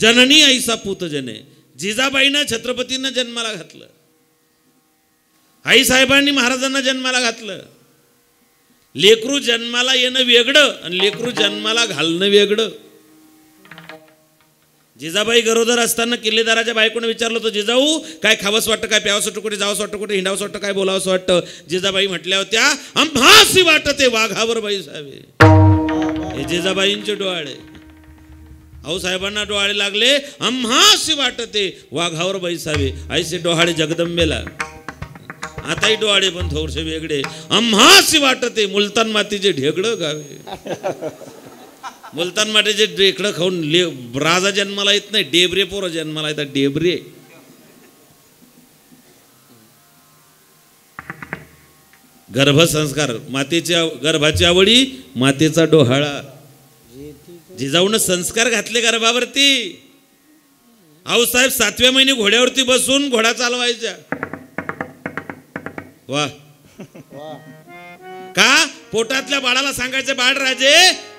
जननी ऐसा पूत जने. जिजाबाईंना छत्रपतींना जन्माला घातलं, आईसाहेबांनी महाराजांना जन्माला घातलं. लेकरू जन्माला येणं वेगळं आणि लेकरू जन्माला घालणं वेगळं. जिजाबाई गरोदर असताना किल्लेदाराच्या बायकोने विचारलं होतं, जिजाऊ काय खावंसं वाटतं, काय प्यावंसं वाटतं, कुठे जावंसं वाटतं, कुठे हिंडावंसं वाटतं, काय बोलावंसं वाटतं. जिजाबाई म्हटल्या होत्या, आम्हासी वाटते वाघावर बैसावे. हे जिजाबाईंचे डोळे. आऊसाहेबांना डोहाळे लागले, आम्हासी वाटते वाघावर बैसावे. ऐसे डोहाळे जगदंबेला. आताही डोहाळे पण थोडसे वेगळे. आम्हासी वाटते मुलतान मातीचे ढेकळं गावे. मुलतान मातीचे ढेकळं खाऊन राजा जन्माला येत नाही, डेबरे पोरं जन्माला येतात. डेबरे. गर्भसंस्कार, मातेच्या गर्भाची आवडी, मातेचा डोहाळा. जिजाऊन संस्कार घातले गर्भावरती. आऊसाहेब 7व्या महिने घोड्यावरती बसून घोडा चालवायच्या. वा का? पोटातल्या बाळाला सांगायचे, बाळ राजे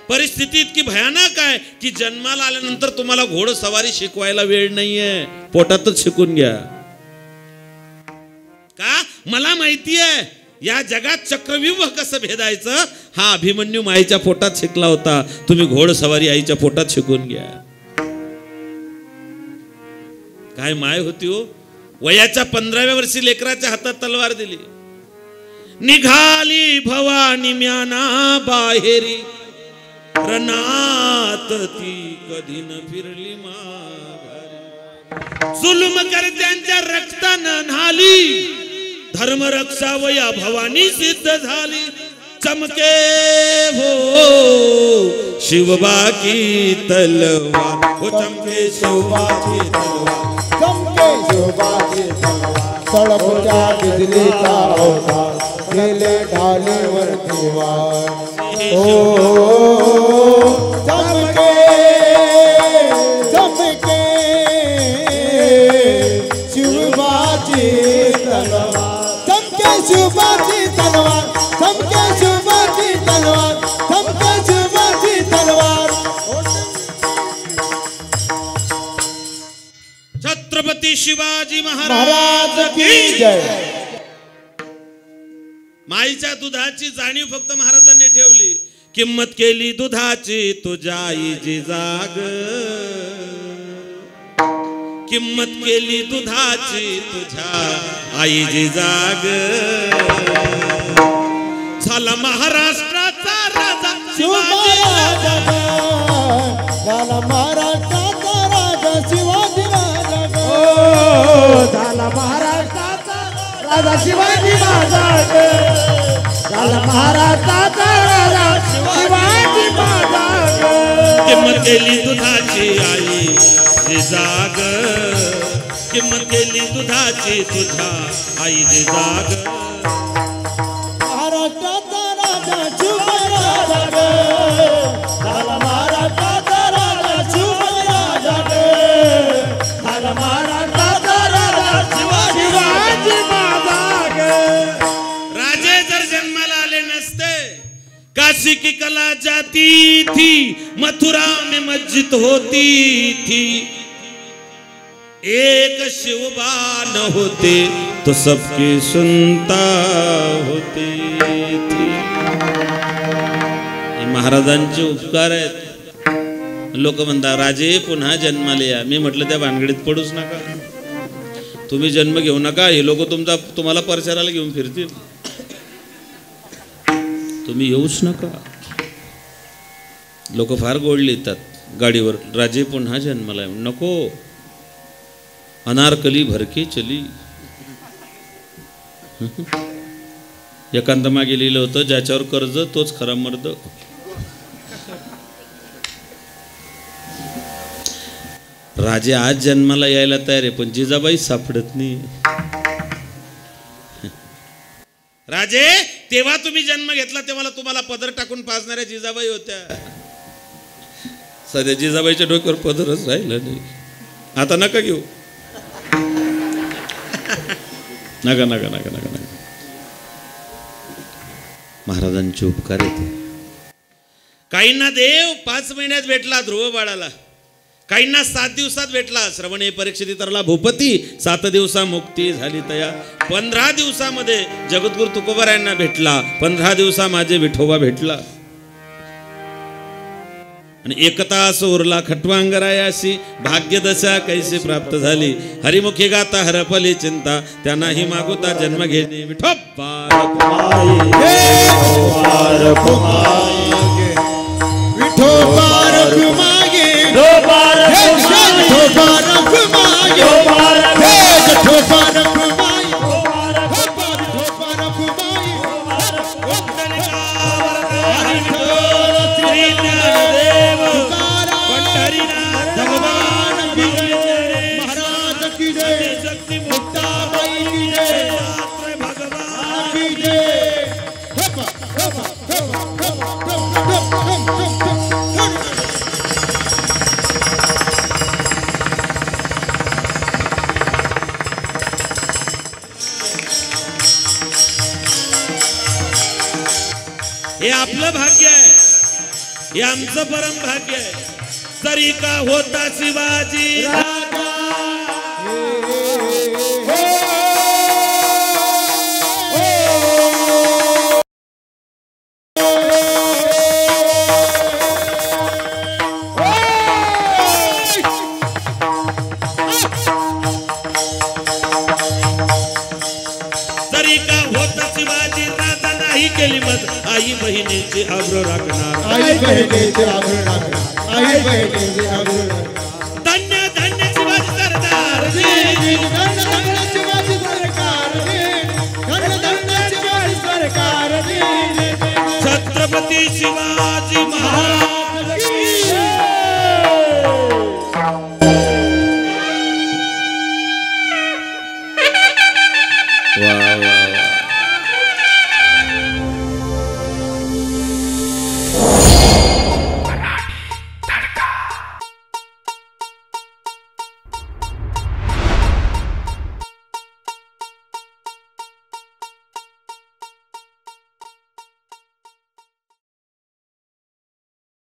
परिस्थिती इतकी भयानक आहे की जन्माला आल्यानंतर तुम्हाला घोडसवारी शिकवायला वेळ नाहीये, पोटातच शिकून घ्या. का? मला माहिती आहे या जगात चक्रव्यूह कसं भेदायचं हा अभिमन्यू माईच्या पोटात शिकला होता. तुम्ही घोडसवारी आईच्या पोटात शिकून घ्या. काय माय होती हो. वयाच्या 15व्या वर्षी लेकराच्या हातात तलवार दिली. निघाली भवानी म्याना बाहेरी, रणात ती कधी न फिरली माघारी. जुलम करत्यांच्या रक्तानं न्हाली, धर्मरक्षा वया भवानी सिद्ध झाली. चमके हो शिवबा की तलवार, हो चमके शिवबा की तलवार, चमके शिवबा की तलवार. सळपुजा बिजलीचा अवतार, गेले ढालीवर दीवार. ओ चमके चमके शिवबाची तलवार, चमके शिवबाची तलवार, चमके शिवबाची तलवार, चमके शिवबाची तलवार. छत्रपती शिवाजी महाराज की जय. माईच्या दुधाची जाणीव फक्त महाराजांनी ठेवली. किंमत केली दुधाची तुझ्या आईची जाग, किंमत केली दुधाची तुझ्या आईची जाग. झाला महाराष्ट्राचा राजा शिवाजी राजा, झाला महाराष्ट्राचा राजा शिवाजी राजा. झाला महाराष्ट्राचा राजा शिवाजी राजा, झाला महाराष्ट्राचा राजा शिवाजी राजा. किंमत केली दुधाची आईची जाग, किंमत केली दुधाची तुझ्या आईची जाग. महाराष्ट्राचा राजा शिवाजी राजा, झाला महाराष्ट्राचा राजा शिवाजी राजा, झाला महाराष्ट्राचा राजा शिवाजी राजा. राजे जर जन्माला आले नसते, काशी की कला जाती थी, मथुरा में मस्जिद होती थी. एक शिवबा न होते तो सबकी सुनता होती थी. हे महाराजांचे उपकार आहेत. लोक म्हणतात राजे पुन्हा जन्माले या. मी म्हटलं त्या भानगडीत पडूच नका. तुम्ही जन्म घेऊ नका. हे लोक तुम्हाला परचाराला घेऊन फिरतील. तुम्ही येऊच नका. लोक फार गोड लिहितात गाडीवर, राजे पुन्हा जन्माला. नको. अनारकली भरके चली. एकांत मागे लिहिलं होतं, ज्याच्यावर कर्ज तोच खरा मर्द. राजे आज जन्माला यायला तयार आहे, पण जिजाबाई सापडत नाही. राजे तेव्हा तुम्ही जन्म घेतला तेव्हा तुम्हाला पदर टाकून पाजणाऱ्या जिजाबाई होत्या. सध्या जिजाबाईच्या डोक्यावर पदरच राहिला नाही. आता नका घेऊ. नका नका नका नका नका. महाराजांचे उपकार येते. काहींना देव 5 महिन्यात भेटला ध्रुव बाळाला. काहींना 7 दिवसात भेटला. श्रवणे परीक्षित तरला भूपती 7 दिवसा मुक्ती झाली तया. 15 दिवसामध्ये जगद्गुरु तुकोबारायांना भेटला. 15 दिवसा माझे विठोबा भेटला. आणि एकता असो उरला खटवांगरायाशी भाग्यदशा कैसी प्राप्त झाली. हरिमुखी गाता हरपली चिंता त्यांनाही मागुता जन्म घेणे विठोबा हे आपलं भाग्य आहे. हे आमचं परम भाग्य आहे. तरी का होता शिवाजी राजा तरी का होता शिवाजी राजा नाही केली मत आई बहिणीची आब्रू राखणार. आई बहिणीची आब्रू राखणार. आई बहिणीची आब्रू राखणार. धन्य धन्य शिवाजी सरदार धन्य धन्य शिवाजी सरकार. धन्य धन्य शिवाजी सरकार. छत्रपती शिवाजी